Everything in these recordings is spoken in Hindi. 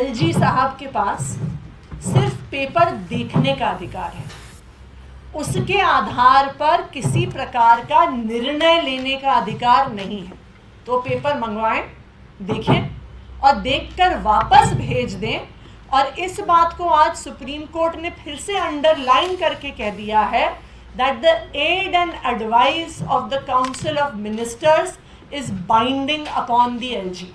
एलजी साहब के पास सिर्फ पेपर देखने का अधिकार है, उसके आधार पर किसी प्रकार का निर्णय लेने का अधिकार नहीं है। तो पेपर मंगवाएं, देखें और देखकर वापस भेज दें। और इस बात को आज सुप्रीम कोर्ट ने फिर से अंडरलाइन करके कह दिया है that the aid and advice of the Council of Ministers is binding upon the LG।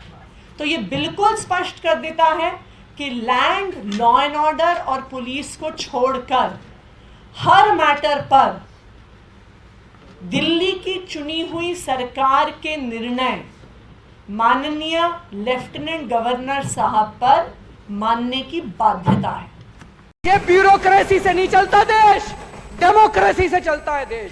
तो ये बिल्कुल स्पष्ट कर देता है कि लैंड, लॉ एंड ऑर्डर और पुलिस को छोड़कर हर मैटर पर दिल्ली की चुनी हुई सरकार के निर्णय माननीय लेफ्टिनेंट गवर्नर साहब पर मानने की बाध्यता है। ये ब्यूरोक्रेसी से नहीं चलता देश, डेमोक्रेसी से चलता है देश।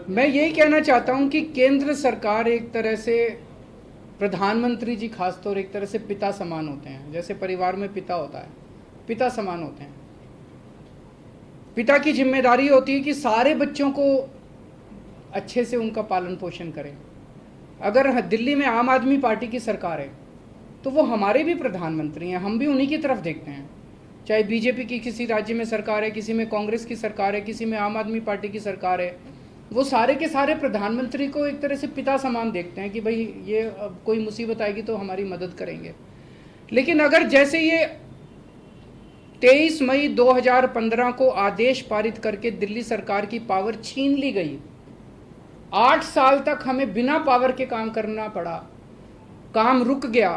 मैं यही कहना चाहता हूं कि केंद्र सरकार एक तरह से, प्रधानमंत्री जी खासतौर एक तरह से पिता समान होते हैं। जैसे परिवार में पिता होता है, पिता समान होते हैं। पिता की जिम्मेदारी होती है कि सारे बच्चों को अच्छे से उनका पालन पोषण करें। अगर दिल्ली में आम आदमी पार्टी की सरकार है तो वो हमारे भी प्रधानमंत्री हैं, हम भी उन्हीं की तरफ देखते हैं। चाहे बीजेपी की किसी राज्य में सरकार है, किसी में कांग्रेस की सरकार है, किसी में आम आदमी पार्टी की सरकार है, वो सारे के सारे प्रधानमंत्री को एक तरह से पिता समान देखते हैं कि भाई ये कोई मुसीबत आएगी तो हमारी मदद करेंगे। लेकिन अगर जैसे ये 23 मई 2015 को आदेश पारित करके दिल्ली सरकार की पावर छीन ली गई, 8 साल तक हमें बिना पावर के काम करना पड़ा, काम रुक गया,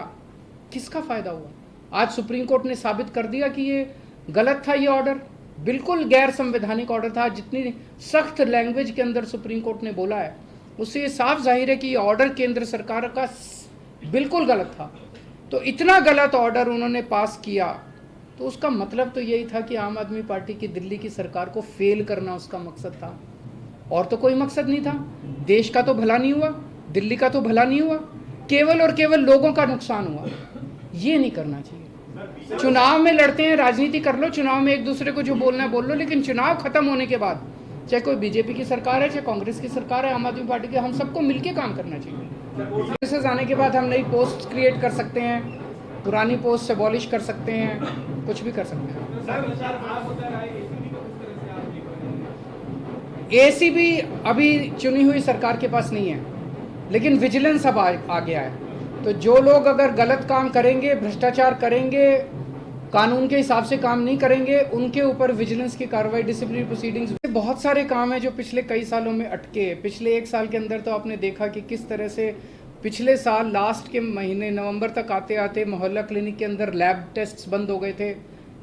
किसका फायदा हुआ? आज सुप्रीम कोर्ट ने साबित कर दिया कि ये गलत था, ये ऑर्डर बिल्कुल गैर संवैधानिक ऑर्डर था। जितनी सख्त लैंग्वेज के अंदर सुप्रीम कोर्ट ने बोला है उससे ये साफ जाहिर है कि ये ऑर्डर केंद्र सरकार का बिल्कुल गलत था। तो इतना गलत ऑर्डर उन्होंने पास किया तो उसका मतलब तो यही था कि आम आदमी पार्टी की दिल्ली की सरकार को फेल करना उसका मकसद था, और तो कोई मकसद नहीं था। देश का तो भला नहीं हुआ, दिल्ली का तो भला नहीं हुआ, केवल और केवल लोगों का नुकसान हुआ। ये नहीं करना चाहिए। चुनाव में लड़ते हैं, राजनीति कर लो, चुनाव में एक दूसरे को जो बोलना है बोल लो, लेकिन चुनाव खत्म होने के बाद चाहे कोई बीजेपी की सरकार है, चाहे कांग्रेस की सरकार है, आम आदमी पार्टी की, हम सबको मिलकर काम करना चाहिए। मैसेज आने के बाद हम नई पोस्ट क्रिएट कर सकते हैं, पुरानी पोस्ट एबॉलिश कर सकते हैं, कुछ भी कर सकते हैं। एसीबी अभी चुनी हुई सरकार के पास नहीं है, लेकिन विजिलेंस अब आ गया है। तो जो लोग अगर गलत काम करेंगे, भ्रष्टाचार करेंगे, कानून के हिसाब से काम नहीं करेंगे, उनके ऊपर विजिलेंस की कार्रवाई, डिसिप्लिनरी प्रोसीडिंग्स, बहुत सारे काम हैं जो पिछले कई सालों में अटके। पिछले 1 साल के अंदर तो आपने देखा कि किस तरह से पिछले साल लास्ट के महीने नवंबर तक आते आते मोहल्ला क्लिनिक के अंदर लैब टेस्ट्स बंद हो गए थे,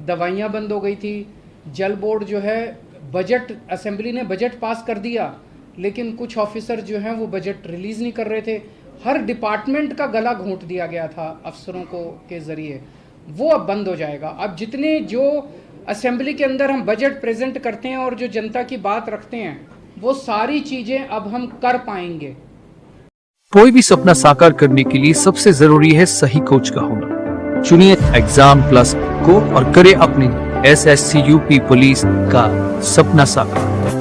दवाइयाँ बंद हो गई थी। जल बोर्ड जो है, बजट असेंबली ने बजट पास कर दिया, लेकिन कुछ ऑफिसर जो हैं वो बजट रिलीज़ नहीं कर रहे थे। हर डिपार्टमेंट का गला घोंट दिया गया था अफसरों को के ज़रिए, वो अब बंद हो जाएगा। अब जितने जो असेंबली के अंदर हम बजट प्रेजेंट करते हैं और जो जनता की बात रखते हैं, वो सारी चीज़ें अब हम कर पाएंगे। कोई भी सपना साकार करने के लिए सबसे जरूरी है सही कोच का होना। चुनिए एग्जाम प्लस को और करें अपने SSC UP पुलिस का सपना साकार।